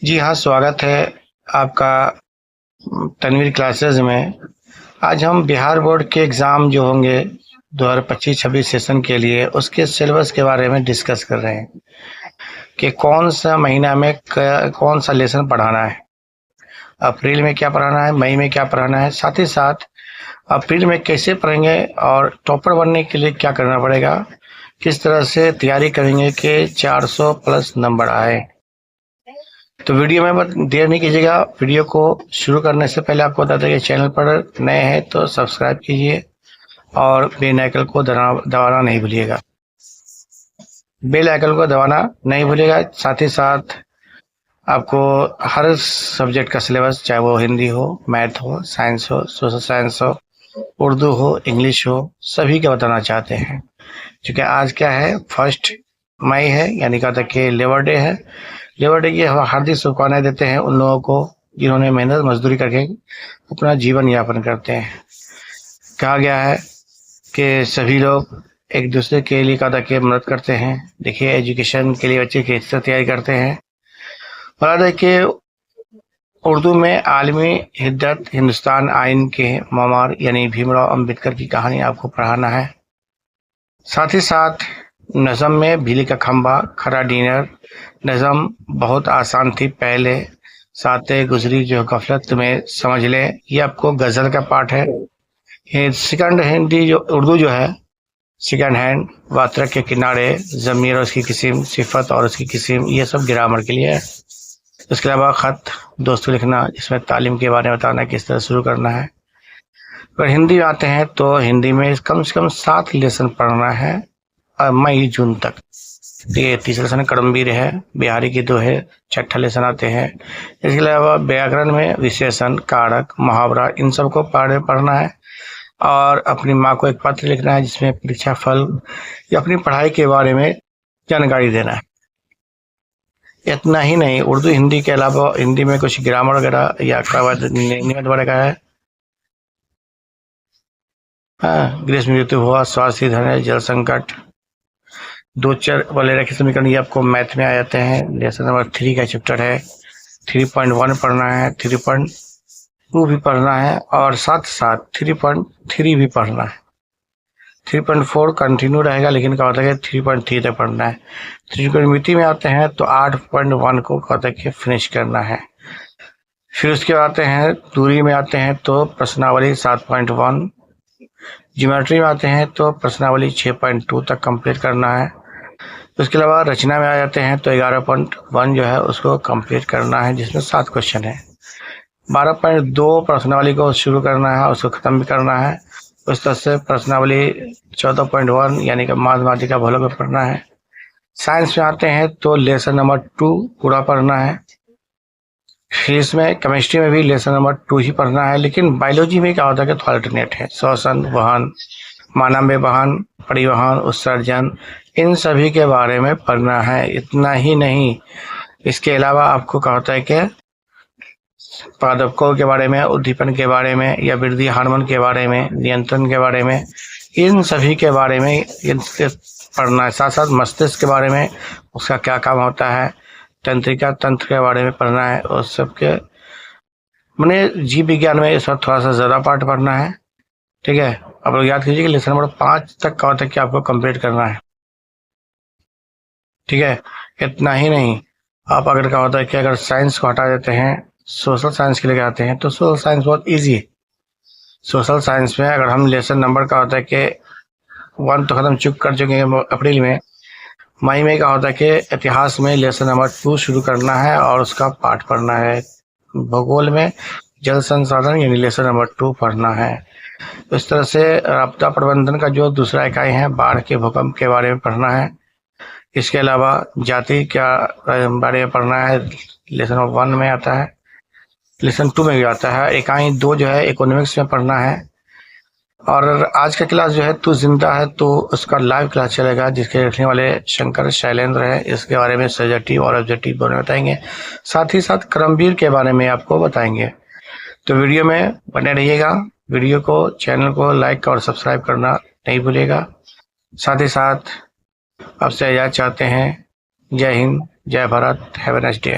जी हाँ, स्वागत है आपका तनवीर क्लासेस में। आज हम बिहार बोर्ड के एग्ज़ाम जो होंगे 2025-26 सेशन के लिए, उसके सिलेबस के बारे में डिस्कस कर रहे हैं कि कौन सा महीना में कौन सा लेसन पढ़ाना है, अप्रैल में क्या पढ़ाना है, मई में क्या पढ़ाना है, साथ ही साथ अप्रैल में कैसे पढ़ेंगे और टॉपर बनने के लिए क्या करना पड़ेगा, किस तरह से तैयारी करेंगे कि 400 प्लस नंबर आए। तो वीडियो में बस देर नहीं कीजिएगा। वीडियो को शुरू करने से पहले आपको बता दें कि चैनल पर नए हैं तो सब्सक्राइब कीजिए और बेल आइकन को दबाना नहीं भूलिएगा। बेल आइकन को दबाना नहीं भूलिएगा। साथ ही साथ आपको हर सब्जेक्ट का सिलेबस, चाहे वो हिंदी हो, मैथ हो, साइंस हो, सोशल साइंस हो, उर्दू हो, इंग्लिश हो, सभी का बताना चाहते हैं। क्योंकि आज क्या है, 1 मई है, यानी कहते हैं कि लेबर डे है। लेबर डे की हार्दिक शुभकामनाएं देते हैं उन लोगों को जिन्होंने मेहनत मजदूरी करके अपना जीवन यापन करते हैं। कहा गया है कि सभी लोग एक दूसरे के लिए कहता कि मदद करते हैं। देखिए, एजुकेशन के लिए बच्चे किस तरह तैयारी करते हैं। और देखिए, उर्दू में आलमी हिद्दत हिंदुस्तान आइन के मामार यानी भीमराव अंबेडकर की कहानी आपको पढ़ाना है। साथ ही साथ नज़म में बिजली का खंभा, खरा डिनर। नज़म बहुत आसान थी पहले, साते गुजरी जो गफलत में समझ ले। ये आपको गजल का पार्ट है। ये सेकंड हिंदी जो उर्दू जो है, सेकंड हैंड, वात्रक के किनारे, ज़मीर और उसकी किस्म, सिफत और उसकी किस्म, ये सब ग्रामर के लिए है। इसके अलावा खत दोस्तों लिखना, जिसमें तालीम के बारे में बताना किस तरह शुरू करना है। अगर हिंदी में आते हैं तो हिंदी में कम से कम 7 लेसन पढ़ना है मई जून तक। ये तीसरा लेसन कडम्बीर है, बिहारी की 2 है, छठा लेसन आते हैं। इसके अलावा व्याकरण में विशेषण, कारक, मुहावरा, इन सबको पढ़ना है। और अपनी माँ को एक पत्र लिखना है जिसमें परीक्षा फल या अपनी पढ़ाई के बारे में जानकारी देना है। इतना ही नहीं, उर्दू हिंदी के अलावा हिंदी में कुछ ग्रामर वगैरह या नियमित वगैरह का है। हाँ, ग्रीष्म ऋतु हुआ, स्वास्थ्य धन, जल संकट, 2 चर वाले रेखीय समीकरण, ये आपको मैथ में आ जाते हैं। लेसन नंबर 3 का चैप्टर है। 3.1 पढ़ना है, 3.2 भी पढ़ना है और साथ साथ 3.3 भी पढ़ना है। 3.4 कंटिन्यू रहेगा, लेकिन क्या होता है कि 3.3 तक पढ़ना है। त्रिकोणमिति में आते हैं तो 8.1 को कहते हैं कि फिनिश करना है। फिर उसके बाद आते हैं दूरी में आते हैं तो प्रश्नावली 7.1, ज्योमेट्री में आते हैं तो प्रश्नावली 6.2 तक कंप्लीट करना है। उसके अलावा रचना में आ जाते हैं तो 11.1 जो है उसको कंप्लीट करना है, जिसमें 7 क्वेश्चन है। 12.2 प्रश्नावली को शुरू करना है, उसको खत्म भी करना है। उस तरह से प्रश्नावली 14.1 यानी कि माध्यमिका भूगोल में पढ़ना है। साइंस में आते हैं तो लेसन नंबर 2 पूरा पढ़ना है। फिर इसमें केमिस्ट्री में भी लेसन नंबर 2 ही पढ़ना है, लेकिन बायोलॉजी में क्या होता है कि थोड़ा अल्टरनेट है। श्वसन, वहन, मानव वहन, परिवहन, उत्सर्जन, इन सभी के बारे में पढ़ना है। इतना ही नहीं, इसके अलावा आपको क्या होता है कि पादपों के बारे में, उद्दीपन के बारे में या वृद्धि हार्मोन के बारे में, नियंत्रण के बारे में, इन सभी के बारे में पढ़ना है। साथ साथ मस्तिष्क के बारे में, उसका क्या काम होता है, तंत्रिका तंत्र के बारे में पढ़ना है। और सबके मैंने जीव विज्ञान में इस वक्त थोड़ा सा ज़्यादा पार्ट पढ़ना है। ठीक है, आप लोग याद कीजिए कि लेसन नंबर 5 तक का होता है कि आपको कंप्लीट करना है। ठीक है, इतना ही नहीं, आप अगर क्या होता है कि अगर साइंस को हटा देते हैं, सोशल साइंस के लिए आते हैं तो सोशल साइंस बहुत ईजी है। सोशल साइंस में अगर हम लेसन नंबर का होता है कि 1 तो खत्म कर चुके हैं अप्रैल में, मई में क्या होता है कि इतिहास में लेसन नंबर 2 शुरू करना है और उसका पाठ पढ़ना है। भूगोल में जल संसाधन यानी लेसन नंबर 2 पढ़ना है। इस तरह से आपदा प्रबंधन का जो दूसरा इकाई है, बाढ़ के भूकंप के बारे में पढ़ना है। इसके अलावा जाति क्या बारे में पढ़ना है, लेसन नंबर 1 में आता है, लेसन 2 में भी आता है। इकाई 2 जो है इकोनॉमिक्स में पढ़ना है। और आज का क्लास जो है तू जिंदा है तो उसका लाइव क्लास चलेगा, जिसके रखने वाले शंकर शैलेंद्र है। इसके बारे में सब्जेक्टिव और ऑब्जेक्टिव दोनों बताएंगे, साथ ही साथ क्रमवीर के बारे में आपको बताएंगे। तो वीडियो में बने रहिएगा। वीडियो को, चैनल को लाइक और सब्सक्राइब करना नहीं भूलिएगा। साथ ही साथ आपसे इजाज़त चाहते हैं। जय हिंद, जय Bharat, have a nice day.